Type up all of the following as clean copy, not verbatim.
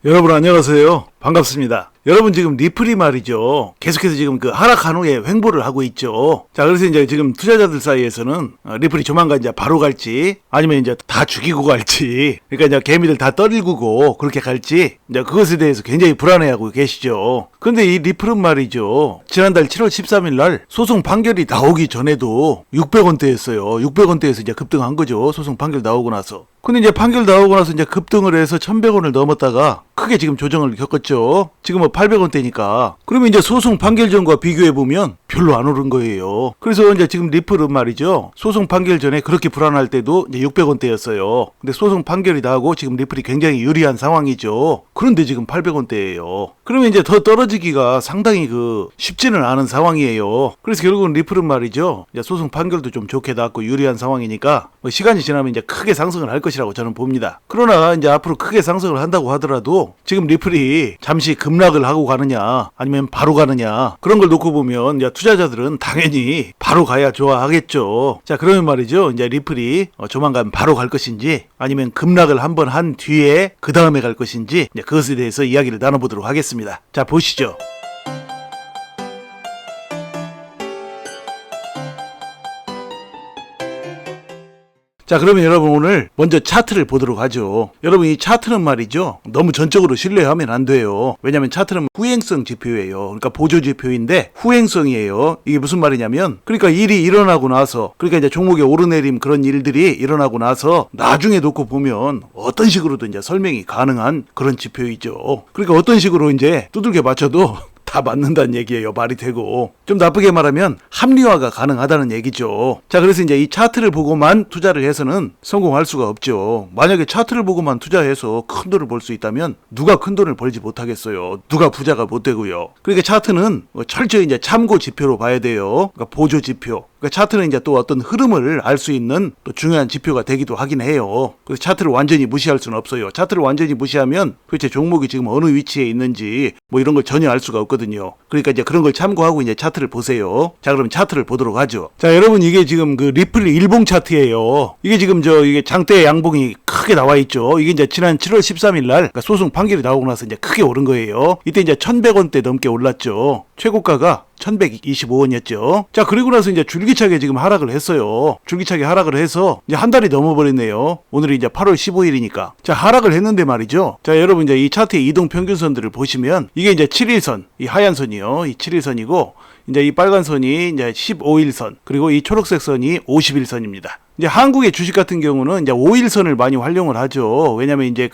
여러분 안녕하세요. 반갑습니다. 여러분 지금 리플이 말이죠. 계속해서 지금 그 하락한 후에 횡보를 하고 있죠. 자, 그래서 이제 지금 투자자들 사이에서는 리플이 조만간 이제 바로 갈지 아니면 이제 다 죽이고 갈지, 그러니까 이제 개미들 다 떨구고 그렇게 갈지 이제 그것에 대해서 굉장히 불안해하고 계시죠. 근데 이 리플은 말이죠. 지난달 7월 13일 날 소송 판결이 나오기 전에도 600원대였어요. 600원대에서 이제 급등한 거죠. 소송 판결 나오고 나서. 근데 이제 판결 나오고 나서 이제 급등을 해서 1100원을 넘었다가 크게 지금 조정을 겪었죠. 지금 뭐 800원대니까. 그러면 이제 소송 판결 전과 비교해보면 별로 안 오른 거예요. 그래서 이제 지금 리플은 말이죠. 소송 판결 전에 그렇게 불안할 때도 이제 600원대였어요. 근데 소송 판결이 나오고 지금 리플이 굉장히 유리한 상황이죠. 그런데 지금 800원대예요. 그러면 이제 더 떨어지기가 상당히 쉽지는 않은 상황이에요. 그래서 결국은 리플은 말이죠. 이제 소송 판결도 좀 좋게 나왔고 유리한 상황이니까 뭐 시간이 지나면 이제 크게 상승을 할 것이라고 저는 봅니다. 그러나 이제 앞으로 크게 상승을 한다고 하더라도 지금 리플이 잠시 급락을 하고 가느냐 아니면 바로 가느냐 그런 걸 놓고 보면 이제 투자자들은 당연히 바로 가야 좋아하겠죠. 자, 그러면 말이죠. 이제 리플이 조만간 바로 갈 것인지 아니면 급락을 한번 한 뒤에 그 다음에 갈 것인지 이제 그것에 대해서 이야기를 나눠보도록 하겠습니다. 자, 보시죠. 자, 그러면 여러분 오늘 먼저 차트를 보도록 하죠. 여러분 이 차트는 말이죠. 너무 전적으로 신뢰하면 안 돼요. 왜냐하면 차트는 후행성 지표예요. 그러니까 보조 지표인데 후행성이에요. 이게 무슨 말이냐면 그러니까 일이 일어나고 나서 그러니까 이제 종목의 오르내림 그런 일들이 일어나고 나서 나중에 놓고 보면 어떤 식으로도 이제 설명이 가능한 그런 지표이죠. 그러니까 어떤 식으로 이제 두들겨 맞춰도 다 맞는다는 얘기예요. 말이 되고. 좀 나쁘게 말하면 합리화가 가능하다는 얘기죠. 자, 그래서 이제 이 차트를 보고만 투자를 해서는 성공할 수가 없죠. 만약에 차트를 보고만 투자해서 큰 돈을 벌 수 있다면 누가 큰 돈을 벌지 못하겠어요. 누가 부자가 못 되고요. 그러니까 차트는 철저히 이제 참고 지표로 봐야 돼요. 그러니까 보조 지표. 그러니까 차트는 이제 또 어떤 흐름을 알 수 있는 또 중요한 지표가 되기도 하긴 해요. 그래서 차트를 완전히 무시할 수는 없어요. 차트를 완전히 무시하면 도대체 종목이 지금 어느 위치에 있는지 뭐 이런 걸 전혀 알 수가 없거든요. 그러니까 이제 그런 걸 참고하고 이제 차트를 보세요. 자, 그럼 차트를 보도록 하죠. 자, 여러분 이게 지금 리플 일봉 차트예요. 이게 지금 이게 장대 양봉이 크게 나와 있죠. 이게 이제 지난 7월 13일 날 그러니까 소송 판결이 나오고 나서 이제 크게 오른 거예요. 이때 이제 1100원대 넘게 올랐죠. 최고가가 1125원이었죠. 자, 그리고 나서 이제 줄기차게 지금 하락을 했어요. 줄기차게 하락을 해서 이제 한 달이 넘어버렸네요. 오늘이 이제 8월 15일이니까. 자, 하락을 했는데 말이죠. 자, 여러분 이제 이 차트의 이동 평균선들을 보시면 이게 이제 7일선, 이 하얀 선이요. 이 7일선이고 이제 이 빨간 선이 이제 15일선, 그리고 이 초록색 선이 50일선입니다. 이제 한국의 주식 같은 경우는 이제 5일선을 많이 활용을 하죠. 왜냐면 이제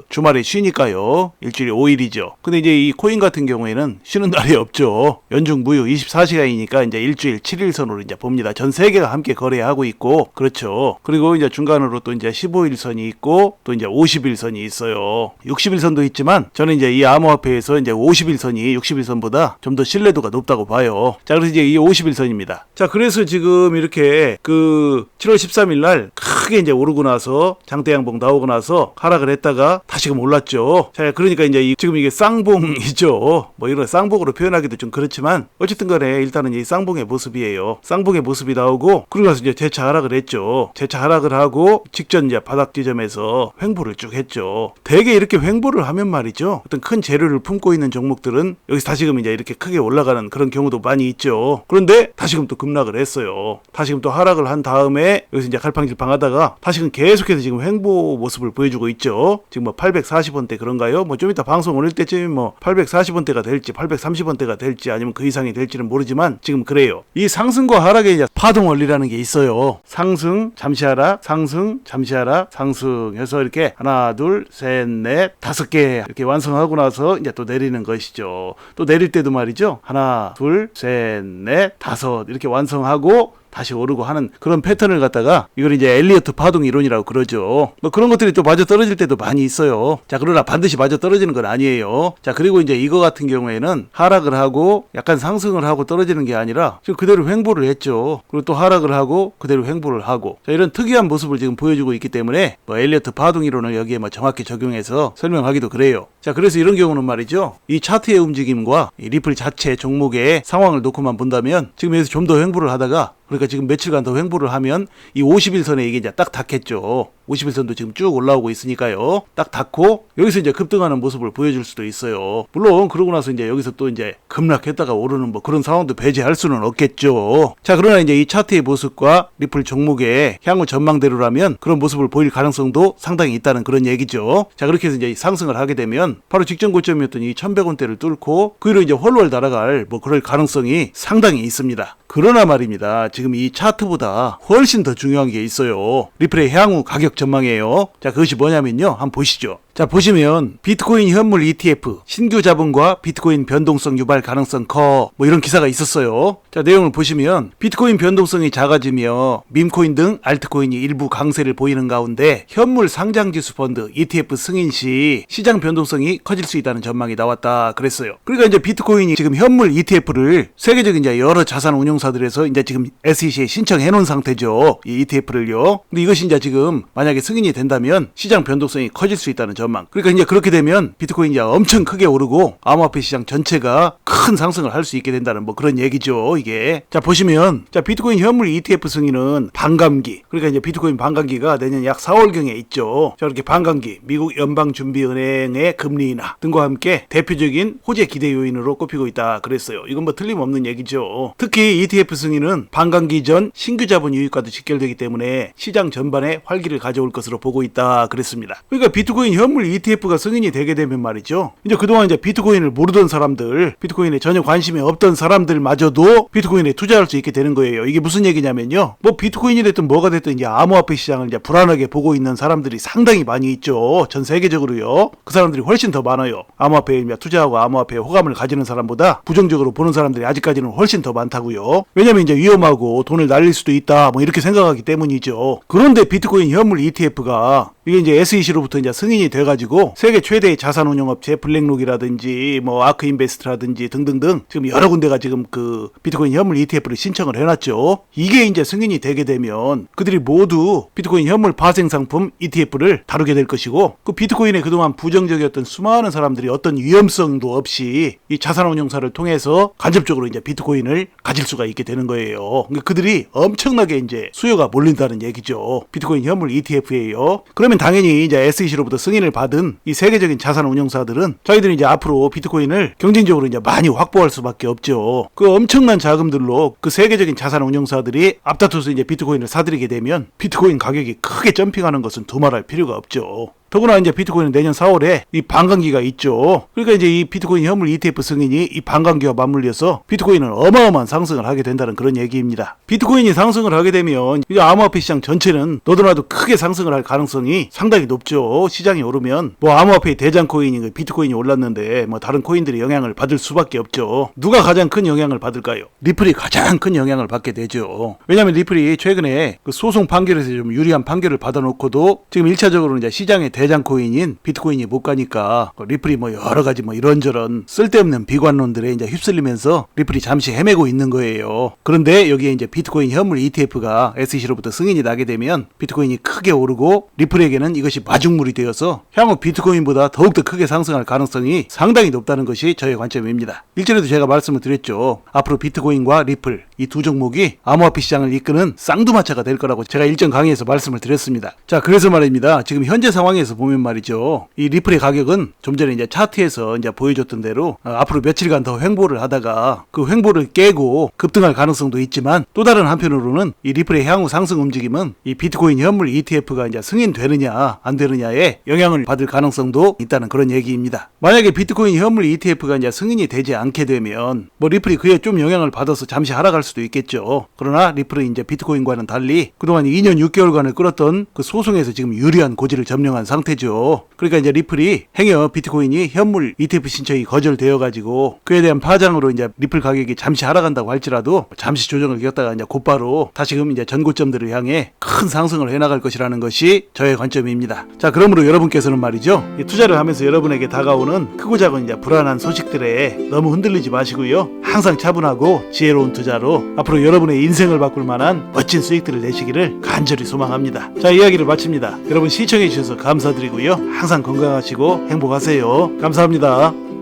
주말에 쉬니까요. 일주일에 5일이죠. 근데 이제 이 코인 같은 경우에는 쉬는 날이 없죠. 연중 무휴 24시간이니까 이제 일주일 7일선으로 이제 봅니다. 전 세계가 함께 거래하고 있고, 그렇죠. 그리고 이제 중간으로 또 이제 15일선이 있고, 또 이제 50일선이 있어요. 60일선도 있지만, 저는 이제 이 암호화폐에서 이제 50일선이 60일선보다 좀 더 신뢰도가 높다고 봐요. 자, 그래서 이제 이 50일선입니다. 자, 그래서 지금 이렇게 7월 13일 날 크게 이제 오르고 나서 장대양봉 나오고 나서 하락을 했다가 다시금 올랐죠. 자, 그러니까 이제 지금 이게 쌍봉이죠. 뭐 이런 쌍봉으로 표현하기도 좀 그렇지만 어쨌든 간에 일단은 이 쌍봉의 모습이에요. 쌍봉의 모습이 나오고 그러고 나서 이제 재차 하락을 했죠. 재차 하락을 하고 직전 이제 바닥 지점에서 횡보를 쭉 했죠. 대개 이렇게 횡보를 하면 말이죠. 어떤 큰 재료를 품고 있는 종목들은 여기서 다시금 이제 이렇게 크게 올라가는 그런 경우도 많이 있죠. 그런데 다시금 또 급락을 했어요. 다시금 또 하락을 한 다음에 여기서 이제 갈팡질팡하다가 다시금 계속해서 지금 횡보 모습을 보여주고 있죠. 지금 뭐 840원대 그런가요? 뭐 좀 이따 방송 올릴 때쯤 뭐 840원대가 될지 830원대가 될지 아니면 그 이상이 될지는 모르지만 지금 그래요. 이 상승과 하락의 이제 파동 원리라는 게 있어요. 상승 잠시 하락, 상승 잠시 하락, 상승 해서 이렇게 하나 둘 셋 넷 다섯 개 이렇게 완성하고 나서 이제 또 내리는 것이죠. 또 내릴 때도 말이죠. 하나 둘 셋 넷 다섯 이렇게 완성하고 다시 오르고 하는 그런 패턴을 갖다가 이걸 이제 엘리어트 파동 이론이라고 그러죠. 뭐 그런 것들이 또 맞아 떨어질 때도 많이 있어요. 자, 그러나 반드시 맞아 떨어지는 건 아니에요. 자, 그리고 이제 이거 같은 경우에는 하락을 하고 약간 상승을 하고 떨어지는 게 아니라 지금 그대로 횡보를 했죠. 그리고 또 하락을 하고 그대로 횡보를 하고 자, 이런 특이한 모습을 지금 보여주고 있기 때문에 뭐 엘리어트 파동 이론을 여기에 뭐 정확히 적용해서 설명하기도 그래요. 자, 그래서 이런 경우는 말이죠. 이 차트의 움직임과 이 리플 자체 종목의 상황을 놓고만 본다면 지금 여기서 좀 더 횡보를 하다가 그러니까 지금 며칠간 더 횡보를 하면 이 50일선에 이게 이제 딱 닿겠죠. 50일선도 지금 쭉 올라오고 있으니까요. 딱 닿고 여기서 이제 급등하는 모습을 보여줄 수도 있어요. 물론 그러고 나서 이제 여기서 또 이제 급락했다가 오르는 뭐 그런 상황도 배제할 수는 없겠죠. 자, 그러나 이제 이 차트의 모습과 리플 종목의 향후 전망대로라면 그런 모습을 보일 가능성도 상당히 있다는 그런 얘기죠. 자, 그렇게 해서 이제 상승을 하게 되면 바로 직전 고점이었던 이 1100원대를 뚫고 그 위로 이제 훨훨 날아갈 뭐 그럴 가능성이 상당히 있습니다. 그러나 말입니다. 지금 이 차트보다 훨씬 더 중요한 게 있어요. 리플의 향후 가격 전망이에요. 자, 그것이 뭐냐면요. 한번 보시죠. 자, 보시면 비트코인 현물 ETF 신규 자본과 비트코인 변동성 유발 가능성 커 뭐 이런 기사가 있었어요. 자, 내용을 보시면 비트코인 변동성이 작아지며 밈코인 등 알트코인이 일부 강세를 보이는 가운데 현물 상장지수 펀드 ETF 승인 시 시장 변동성이 커질 수 있다는 전망이 나왔다 그랬어요. 그러니까 이제 비트코인이 지금 현물 ETF를 세계적인 이제 여러 자산 운용사들에서 이제 지금 SEC에 신청해 놓은 상태죠. 이 ETF를요. 근데 이것이 이제 지금 만약에 승인이 된다면 시장 변동성이 커질 수 있다는 전망. 그러니까 이제 그렇게 되면 비트코인이 엄청 크게 오르고 암호화폐 시장 전체가 큰 상승을 할 수 있게 된다는 뭐 그런 얘기죠, 이게. 자, 보시면 자, 비트코인 현물 ETF 승인은 반감기. 그러니까 이제 비트코인 반감기가 내년 약 4월경에 있죠. 자, 이렇게 반감기 미국 연방준비은행의 금리 인하 등과 함께 대표적인 호재 기대 요인으로 꼽히고 있다 그랬어요. 이건 뭐 틀림없는 얘기죠. 특히 ETF 승인은 반감기 전 신규 자본 유입과도 직결되기 때문에 시장 전반에 활기를 가져올 것으로 보고 있다 그랬습니다. 그러니까 비트코인 현물 ETF가 승인이 되게 되면 말이죠. 이제 그동안 이제 비트코인을 모르던 사람들, 비트코인에 전혀 관심이 없던 사람들마저도 비트코인에 투자할 수 있게 되는 거예요. 이게 무슨 얘기냐면요. 뭐 비트코인이 됐든 뭐가 됐든 이제 암호화폐 시장을 이제 불안하게 보고 있는 사람들이 상당히 많이 있죠. 전 세계적으로요. 그 사람들이 훨씬 더 많아요. 암호화폐에 투자하고 암호화폐에 호감을 가지는 사람보다 부정적으로 보는 사람들이 아직까지는 훨씬 더 많다고요. 왜냐면 이제 위험하고 돈을 날릴 수도 있다 뭐 이렇게 생각하기 때문이죠. 그런데 비트코인 현물 ETF가 이게 이제 SEC로부터 이제 승인이 돼가지고 세계 최대의 자산운용업체 블랙록이라든지 뭐 아크인베스트라든지 등등등 지금 여러 군데가 지금 그 비트코인 현물 ETF를 신청을 해놨죠. 이게 이제 승인이 되게 되면 그들이 모두 비트코인 현물 파생상품 ETF를 다루게 될 것이고 그 비트코인에 그동안 부정적이었던 수많은 사람들이 어떤 위험성도 없이 이 자산운용사를 통해서 간접적으로 이제 비트코인을 가질 수가 있게 되는 거예요. 그러니까 그들이 엄청나게 이제 수요가 몰린다는 얘기죠. 비트코인 현물 ETF예요. 그러면 당연히 이제 SEC로부터 승인을 받은 이 세계적인 자산 운용사들은 저희들이 이제 앞으로 비트코인을 경쟁적으로 이제 많이 확보할 수밖에 없죠. 그 엄청난 자금들로 그 세계적인 자산 운용사들이 앞다퉈서 이제 비트코인을 사들이게 되면 비트코인 가격이 크게 점핑하는 것은 두말할 필요가 없죠. 더구나 이제 비트코인은 내년 4월에 이 반감기가 있죠. 그러니까 이제 이 비트코인 현물 ETF 승인이 이 반감기와 맞물려서 비트코인은 어마어마한 상승을 하게 된다는 그런 얘기입니다. 비트코인이 상승을 하게 되면 이 암호화폐 시장 전체는 너도나도 크게 상승을 할 가능성이 상당히 높죠. 시장이 오르면 뭐 암호화폐의 대장 코인인 비트코인이 올랐는데 뭐 다른 코인들이 영향을 받을 수밖에 없죠. 누가 가장 큰 영향을 받을까요? 리플이 가장 큰 영향을 받게 되죠. 왜냐하면 리플이 최근에 그 소송 판결에서 좀 유리한 판결을 받아놓고도 지금 1차적으로 이제 시장의 대장 코인인 비트코인이 못 가니까 리플이 뭐 여러 가지 뭐 이런저런 쓸데없는 비관론들에 이제 휩쓸리면서 리플이 잠시 헤매고 있는 거예요. 그런데 여기에 이제 비트코인 현물 ETF가 SEC로부터 승인이 나게 되면 비트코인이 크게 오르고 리플에게는 이것이 마중물이 되어서 향후 비트코인보다 더욱더 크게 상승할 가능성이 상당히 높다는 것이 저의 관점입니다. 일전에도 제가 말씀을 드렸죠. 앞으로 비트코인과 리플 이 두 종목이 암호화폐 시장을 이끄는 쌍두마차가 될 거라고 제가 일전 강의에서 말씀을 드렸습니다. 자, 그래서 말입니다. 지금 현재 상황에서 보면 말이죠. 이 리플의 가격은 좀 전에 이제 차트에서 이제 보여줬던 대로 앞으로 며칠간 더 횡보를 하다가 그 횡보를 깨고 급등할 가능성도 있지만 또 다른 한편으로는 이 리플의 향후 상승 움직임은 이 비트코인 현물 ETF가 이제 승인되느냐 안 되느냐에 영향을 받을 가능성도 있다는 그런 얘기입니다. 만약에 비트코인 현물 ETF가 이제 승인이 되지 않게 되면 뭐 리플이 그에 좀 영향을 받아서 잠시 하락할 수도 있겠죠. 그러나 리플은 이제 비트코인과는 달리 그동안 2년 6개월간을 끌었던 그 소송에서 지금 유리한 고지를 점령한 상태죠. 그러니까 이제 리플이 행여 비트코인이 현물 ETF 신청이 거절되어 가지고 그에 대한 파장으로 이제 리플 가격이 잠시 하락한다고 할지라도 잠시 조정을 겪다가 이제 곧바로 다시금 이제 전고점들을 향해 큰 상승을 해나갈 것이라는 것이 저의 관점입니다. 자, 그러므로 여러분께서는 말이죠. 투자를 하면서 여러분에게 다가오는 크고 작은 이제 불안한 소식들에 너무 흔들리지 마시고요. 항상 차분하고 지혜로운 투자로 앞으로 여러분의 인생을 바꿀 만한 멋진 수익들을 내시기를 간절히 소망합니다. 자, 이야기를 마칩니다. 여러분 시청해 주셔서 감사드리고요. 항상 건강하시고 행복하세요. 감사합니다.